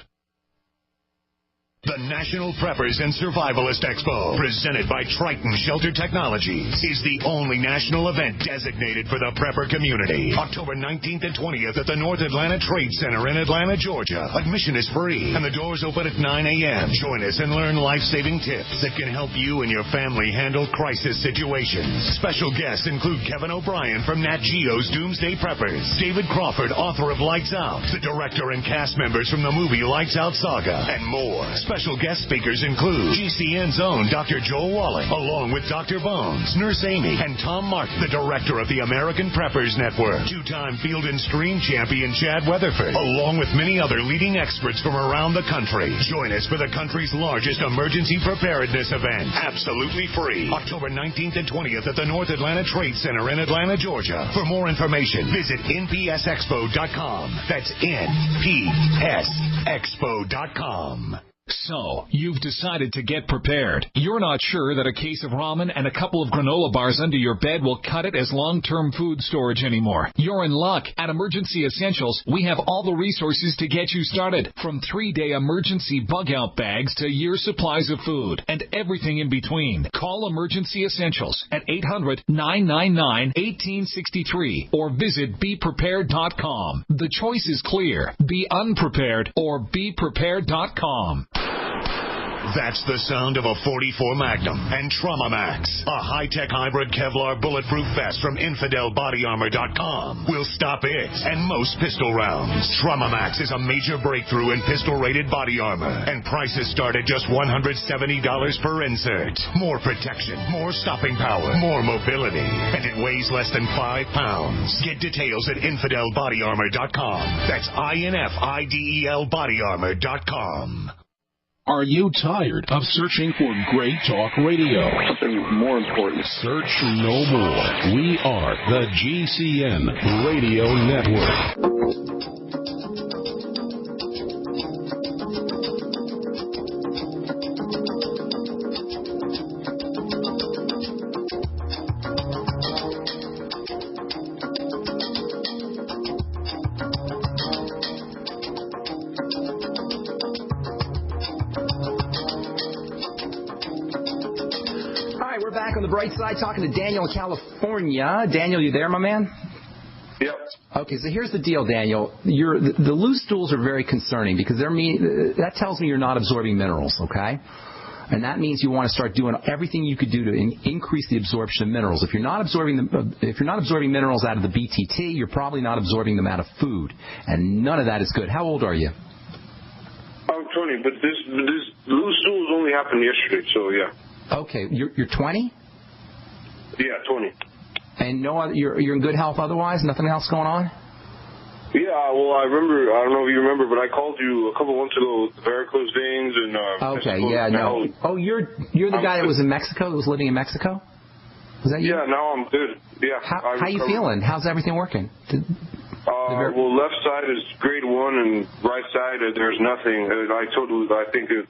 Speaker 9: The National Preppers and Survivalist Expo, presented by Triton Shelter Technologies, is the only national event designated for the prepper community. October 19th and 20th at the North Atlanta Trade Center in Atlanta, Georgia. Admission is free, and the doors open at 9 a.m. Join us and learn life-saving tips that can help you and your family handle crisis situations. Special guests include Kevin O'Brien from Nat Geo's Doomsday Preppers, David Crawford, author of Lights Out, the director and cast members from the movie Lights Out Saga, and more. Special guest speakers include GCN's own Dr. Joel Wallach, along with Dr. Bones, Nurse Amy, and Tom Martin, the director of the American Preppers Network, two-time Field and Stream champion Chad Weatherford, along with many other leading experts from around the country. Join us for the country's largest emergency preparedness event, absolutely free, October 19th and 20th at the North Atlanta Trade Center in Atlanta, Georgia. For more information, visit npsexpo.com. That's npsexpo.com.
Speaker 14: So, you've decided to get prepared. You're not sure that a case of ramen and a couple of granola bars under your bed will cut it as long-term food storage anymore. You're in luck. At Emergency Essentials, we have all the resources to get you started. From 3-day emergency bug-out bags to year supplies of food and everything in between. Call Emergency Essentials at 800-999-1863 or visit BePrepared.com. The choice is clear. Be unprepared or BePrepared.com.
Speaker 9: That's the sound of a .44 Magnum and Trauma Max, a high-tech hybrid Kevlar bulletproof vest from InfidelBodyArmor.com. Will stop it and most pistol rounds. Trauma Max is a major breakthrough in pistol-rated body armor, and prices start at just $170 per insert. More protection, more stopping power, more mobility, and it weighs less than 5 pounds. Get details at InfidelBodyArmor.com. That's INFIDEL BodyArmor.com.
Speaker 7: Are you tired of searching for great talk radio?
Speaker 13: Something more important.
Speaker 7: Search no more. We are the GCN Radio Network.
Speaker 2: Bright side, talking to Daniel in California. Daniel, you there, my man?
Speaker 13: Yep.
Speaker 2: Okay, so here's the deal, Daniel. The loose stools are very concerning because that tells me you're not absorbing minerals, okay? And that means you want to start doing everything you could do to increase the absorption of minerals. If you're not absorbing minerals out of the BTT, you're probably not absorbing them out of food, and none of that is good. How old are you?
Speaker 13: I'm 20, but this loose stools only happened yesterday, so yeah.
Speaker 2: Okay, you're 20?
Speaker 13: Yeah, 20.
Speaker 2: And no other, you're in good health otherwise? Nothing else going on?
Speaker 13: Yeah, well, I remember. I don't know if you remember, but I called you a couple months ago with varicose veins and.
Speaker 2: Okay, yeah, no. Oh, you're the guy that was in Mexico, that was living in Mexico? Was that you?
Speaker 13: Yeah, now I'm good. Yeah.
Speaker 2: How you feeling? How's everything working?
Speaker 13: Well, left side is grade 1, and right side there's nothing. I think it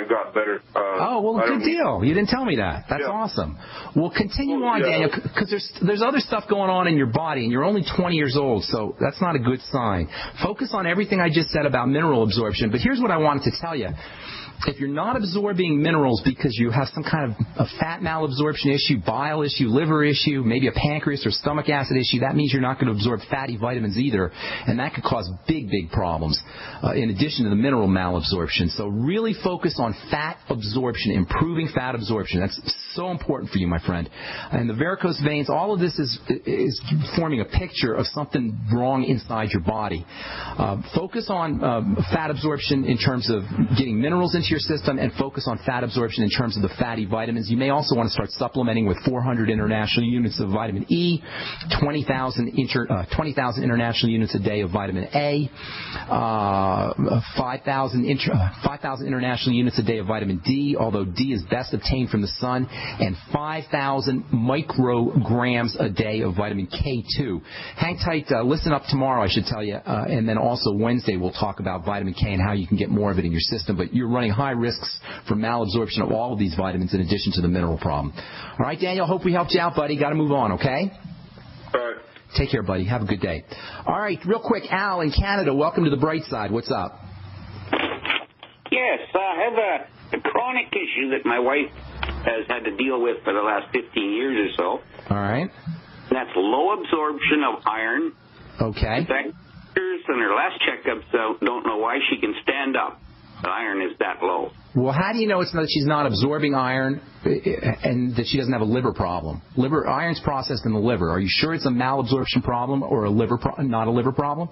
Speaker 13: got better.
Speaker 2: Good deal. You didn't tell me that. That's awesome. Well, continue on, Daniel, because there's other stuff going on in your body, and you're only 20 years old, so that's not a good sign. Focus on everything I just said about mineral absorption, but here's what I wanted to tell you. If you're not absorbing minerals because you have some kind of a fat malabsorption issue, bile issue, liver issue, maybe a pancreas or stomach acid issue, that means you're not going to absorb fatty vitamins either, and that could cause big, big problems in addition to the mineral malabsorption. So really focus on fat absorption, improving fat absorption. That's so important for you, my friend. And the varicose veins, all of this is forming a picture of something wrong inside your body. Focus on fat absorption in terms of getting minerals into your system, and focus on fat absorption in terms of the fatty vitamins. You may also want to start supplementing with 400 international units of vitamin E, 20,000 international units a day of vitamin A, 5,000 international units a day of vitamin D, although D is best obtained from the sun, and 5,000 micrograms a day of vitamin K2. Hang tight. Listen up tomorrow, I should tell you, and then also Wednesday we'll talk about vitamin K and how you can get more of it in your system. But you're running high risks for malabsorption of all of these vitamins in addition to the mineral problem. All right, Daniel, hope we helped you out, buddy. Got to move on, okay?
Speaker 13: All right.
Speaker 2: Take care, buddy. Have a good day. All right, real quick, Al in Canada, welcome to the bright side. What's up?
Speaker 15: Yes, I have a chronic issue that my wife has had to deal with for the last 15 years or so.
Speaker 2: All right.
Speaker 15: That's low absorption of iron.
Speaker 2: Okay.
Speaker 15: In fact, doctors and her last checkups don't know why she can stand up. The iron is that low.
Speaker 2: Well, how do you know it's not that she's not absorbing iron and that she doesn't have a liver problem? Iron's processed in the liver. Are you sure it's a malabsorption problem or a not a liver problem?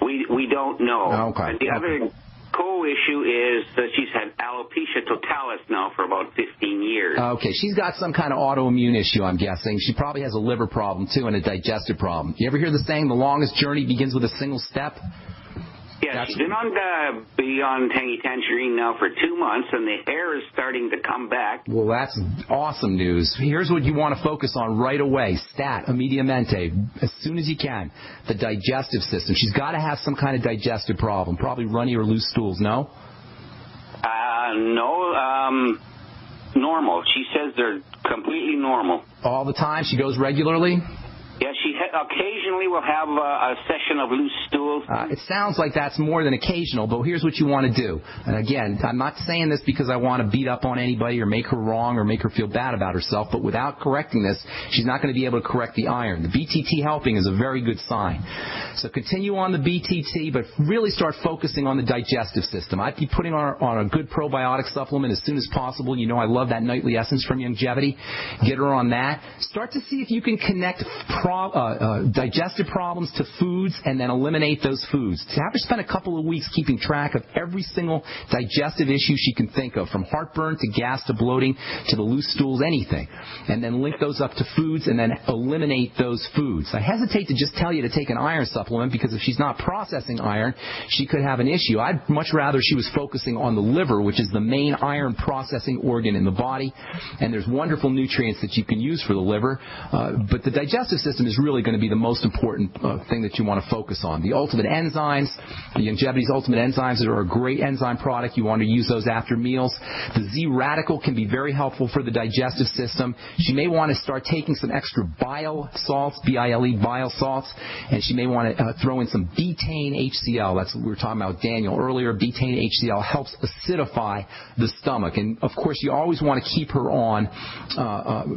Speaker 15: We don't know.
Speaker 2: Okay.
Speaker 15: And the other co-issue is that she's had alopecia totalis now for about 15 years.
Speaker 2: Okay, she's got some kind of autoimmune issue, I'm guessing. She probably has a liver problem, too, and a digestive problem. You ever hear the saying, the longest journey begins with a single step?
Speaker 15: Yeah, she's been on Beyond Tangy Tangerine now for 2 months, and the hair is starting to come back.
Speaker 2: Well, that's awesome news. Here's what you want to focus on right away. Stat, immediatamente, as soon as you can. The digestive system. She's got to have some kind of digestive problem, probably runny or loose stools, no?
Speaker 15: No, normal. She says they're completely normal.
Speaker 2: All the time? She goes regularly?
Speaker 15: Yeah, she occasionally will have a session of loose stools.
Speaker 2: It sounds like that's more than occasional, but here's what you want to do. And again, I'm not saying this because I want to beat up on anybody or make her wrong or make her feel bad about herself, but without correcting this, she's not going to be able to correct the iron. The BTT helping is a very good sign. So continue on the BTT, but really start focusing on the digestive system. I'd be putting on a good probiotic supplement as soon as possible. You know I love that nightly essence from Longevity. Get her on that. Start to see if you can connect digestive problems to foods and then eliminate those foods. To have her spend a couple of weeks keeping track of every single digestive issue she can think of, from heartburn to gas to bloating to the loose stools, anything. And then link those up to foods and then eliminate those foods. I hesitate to just tell you to take an iron supplement because if she's not processing iron, she could have an issue. I'd much rather she was focusing on the liver, which is the main iron processing organ in the body. And there's wonderful nutrients that you can use for the liver. But the digestive system is really going to be the most important thing that you want to focus on. The Ultimate Enzymes, the Longevity's Ultimate Enzymes are a great enzyme product. You want to use those after meals. The Z Radical can be very helpful for the digestive system. She may want to start taking some extra bile salts, B-I-L-E, bile salts, and she may want to throw in some betaine HCl. That's what we were talking about, Daniel, earlier. Betaine HCl helps acidify the stomach. And, of course, you always want to keep her on,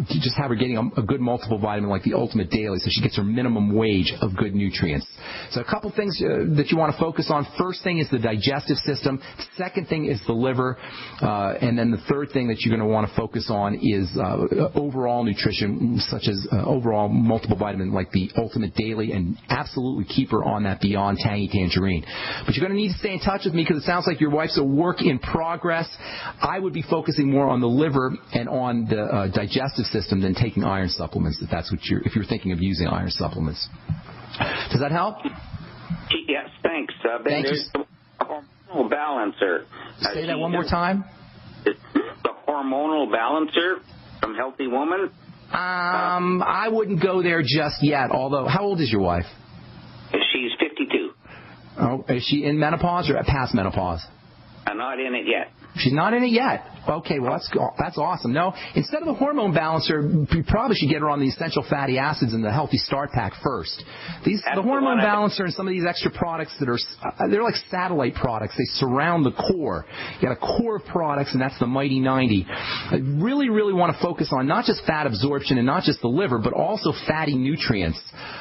Speaker 2: just have her getting a good multiple vitamin like the Ultimate Daily, so she gets her minimum wage of good nutrients. So a couple things that you want to focus on. First thing is the digestive system. Second thing is the liver. And then the third thing that you're going to want to focus on is overall nutrition, such as overall multiple vitamin like the Ultimate Daily, and absolutely keep her on that Beyond Tangy Tangerine. But you're going to need to stay in touch with me because it sounds like your wife's a work in progress. I would be focusing more on the liver and on the digestive system than taking iron supplements if you're thinking of using iron supplements. Does that help?
Speaker 15: Yes, thanks.
Speaker 2: Thank you.
Speaker 15: The hormonal balancer.
Speaker 2: Say that one more time.
Speaker 15: The hormonal balancer from Healthy Woman.
Speaker 2: I wouldn't go there just yet, although, how old is your wife?
Speaker 15: She's 52.
Speaker 2: Oh, is she in menopause or past menopause?
Speaker 15: I'm not in it yet.
Speaker 2: She's not in it yet. Okay, well, that's awesome. No, instead of the hormone balancer, you probably should get her on the essential fatty acids and the Healthy Start Pack first. The hormone balancer and some of these extra products they're like satellite products. They surround the core. You got a core of products, and that's the Mighty 90. I really, really want to focus on not just fat absorption and not just the liver, but also fatty nutrients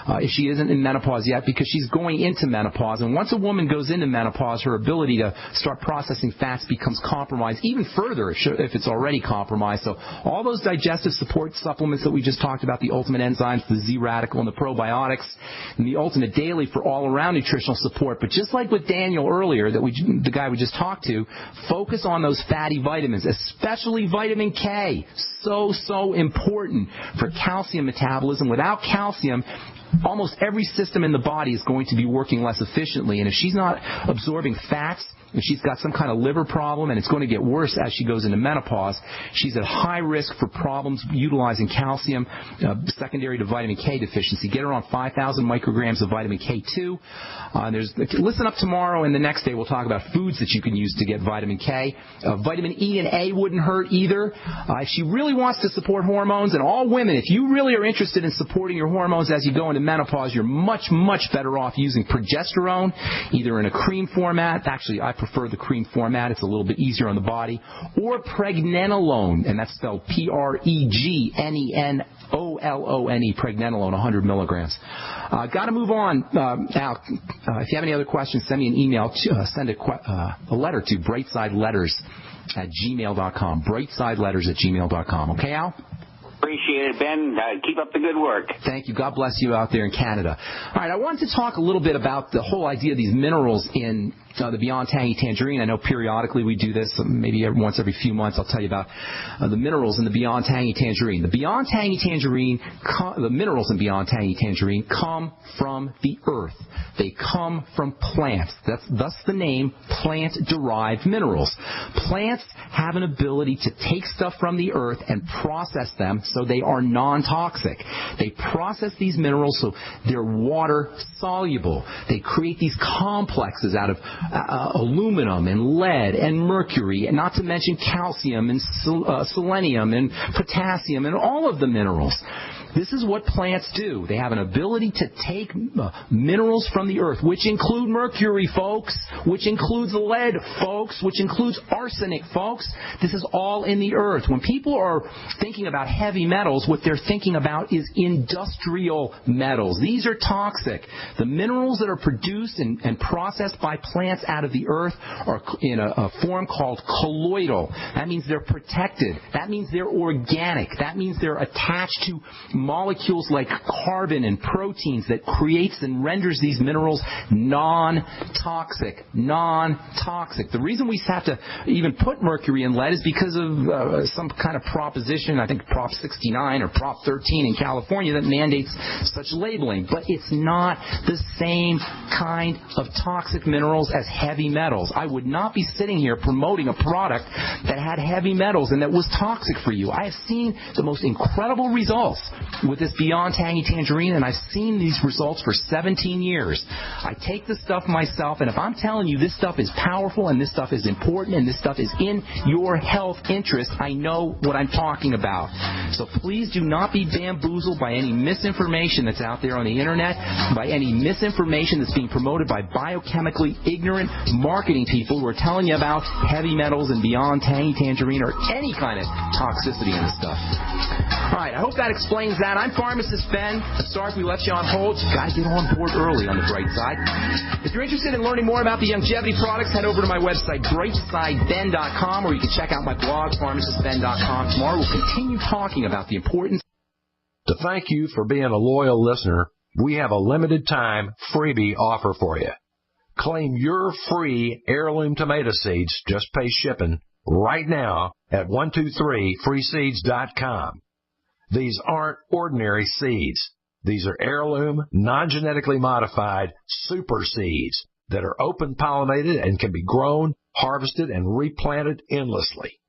Speaker 2: if she isn't in menopause yet, because she's going into menopause. And once a woman goes into menopause, her ability to start processing processing fats becomes compromised even further if it's already compromised. So all those digestive support supplements that we just talked about, the Ultimate Enzymes, the Z-Radical, and the probiotics, and the Ultimate Daily for all-around nutritional support. But just like with Daniel earlier, the guy we just talked to, focus on those fatty vitamins, especially vitamin K. So important for calcium metabolism. Without calcium, almost every system in the body is going to be working less efficiently. And if she's not absorbing fats, if she's got some kind of liver problem, and it's going to get worse as she goes into menopause, she's at high risk for problems utilizing calcium, secondary to vitamin K deficiency. Get her on 5,000 micrograms of vitamin K2. Listen up tomorrow, and the next day we'll talk about foods that you can use to get vitamin K. Vitamin E and A wouldn't hurt either. If she really wants to support hormones, and all women, if you really are interested in supporting your hormones as you go into menopause, you're much, much better off using progesterone, either in a cream format. Actually, I prefer the cream format. It's a little bit easier on the body. Or pregnenolone, and that's spelled Pregnenolone, pregnenolone, 100 milligrams. Got to move on. Al, if you have any other questions, send me an email. Send a letter to brightsideLetters@gmail.com. brightsideLetters@gmail.com. Okay, Al?
Speaker 15: Appreciate it, Ben. Keep up the good work.
Speaker 2: Thank you. God bless you out there in Canada. All right, I wanted to talk a little bit about the whole idea of these minerals in the Beyond Tangy Tangerine. I know periodically we do this, maybe once every few months I'll tell you about the minerals in the Beyond Tangy Tangerine. The Beyond Tangy Tangerine, the minerals in Beyond Tangy Tangerine come from the earth. They come from plants. That's thus the name plant-derived minerals. Plants have an ability to take stuff from the earth and process them so they are non-toxic. They process these minerals so they're water-soluble. They create these complexes out of aluminum and lead and mercury, and not to mention calcium and selenium and potassium and all of the minerals. This is what plants do. They have an ability to take minerals from the earth, which include mercury, folks, which includes lead, folks, which includes arsenic, folks. This is all in the earth. When people are thinking about heavy metals, what they're thinking about is industrial metals. These are toxic. The minerals that are produced and processed by plants out of the earth are in a form called colloidal. That means they're protected. That means they're organic. That means they're attached to molecules like carbon and proteins that creates and renders these minerals non-toxic. Non-toxic. The reason we have to even put mercury in lead is because of some kind of proposition, I think Prop 69 or Prop 13 in California, that mandates such labeling. But it's not the same kind of toxic minerals as heavy metals. I would not be sitting here promoting a product that had heavy metals and that was toxic for you. I have seen the most incredible results with this Beyond Tangy Tangerine, and I've seen these results for 17 years. I take the stuff myself, and if I'm telling you this stuff is powerful and this stuff is important and this stuff is in your health interest, I know what I'm talking about. So please do not be bamboozled by any misinformation that's out there on the internet, by any misinformation that's being promoted by biochemically ignorant marketing people who are telling you about heavy metals and Beyond Tangy Tangerine or any kind of toxicity in this stuff. All right, I hope that explains that. I'm Pharmacist Ben. Sorry if we left you on hold. You got to get on board early on the bright side. If you're interested in learning more about the longevity products, head over to my website, brightsideben.com, or you can check out my blog, pharmacistben.com. Tomorrow we'll continue talking about the importance.
Speaker 16: To thank you for being a loyal listener, we have a limited time freebie offer for you. Claim your free heirloom tomato seeds, just pay shipping, right now at 123freeseeds.com. These aren't ordinary seeds. These are heirloom, non-genetically modified super seeds that are open pollinated and can be grown, harvested, and replanted endlessly.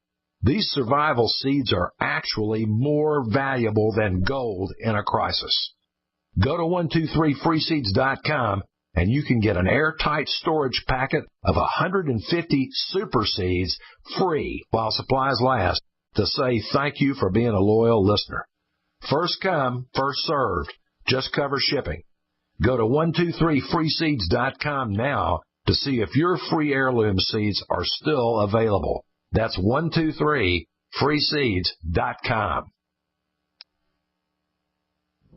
Speaker 16: These survival seeds are actually more valuable than gold in a crisis. Go to 123freeseeds.com and you can get an airtight storage packet of 150 super seeds free while supplies last to say thank you for being a loyal listener. First come, first served. Just cover shipping. Go to 123freeseeds.com now to see if your free heirloom seeds are still available. That's 123freeseeds.com.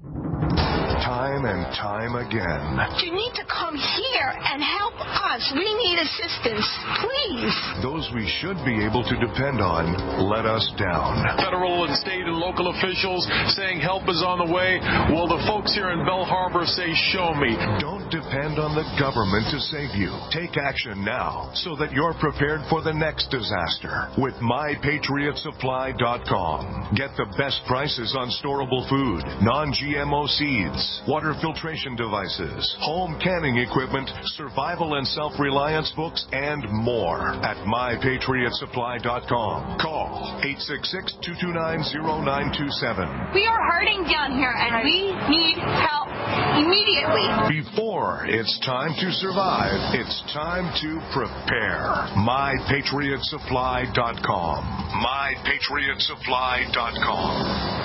Speaker 17: Time time and time again.
Speaker 18: You need to come here and help us. We need assistance, please.
Speaker 17: Those we should be able to depend on let us down.
Speaker 19: Federal and state and local officials saying help is on the way. Well, the folks here in Belle Harbor say, show me.
Speaker 17: Don't depend on the government to save you. Take action now so that you're prepared for the next disaster with MyPatriotSupply.com. Get the best prices on storable food, non-GMO seeds, water filtration devices, home canning equipment, survival and self-reliance books, and more at MyPatriotSupply.com. Call 866-229-0927.
Speaker 18: We are hurting down here, and we need help immediately.
Speaker 17: Before it's time to survive, it's time to prepare. MyPatriotSupply.com. MyPatriotSupply.com.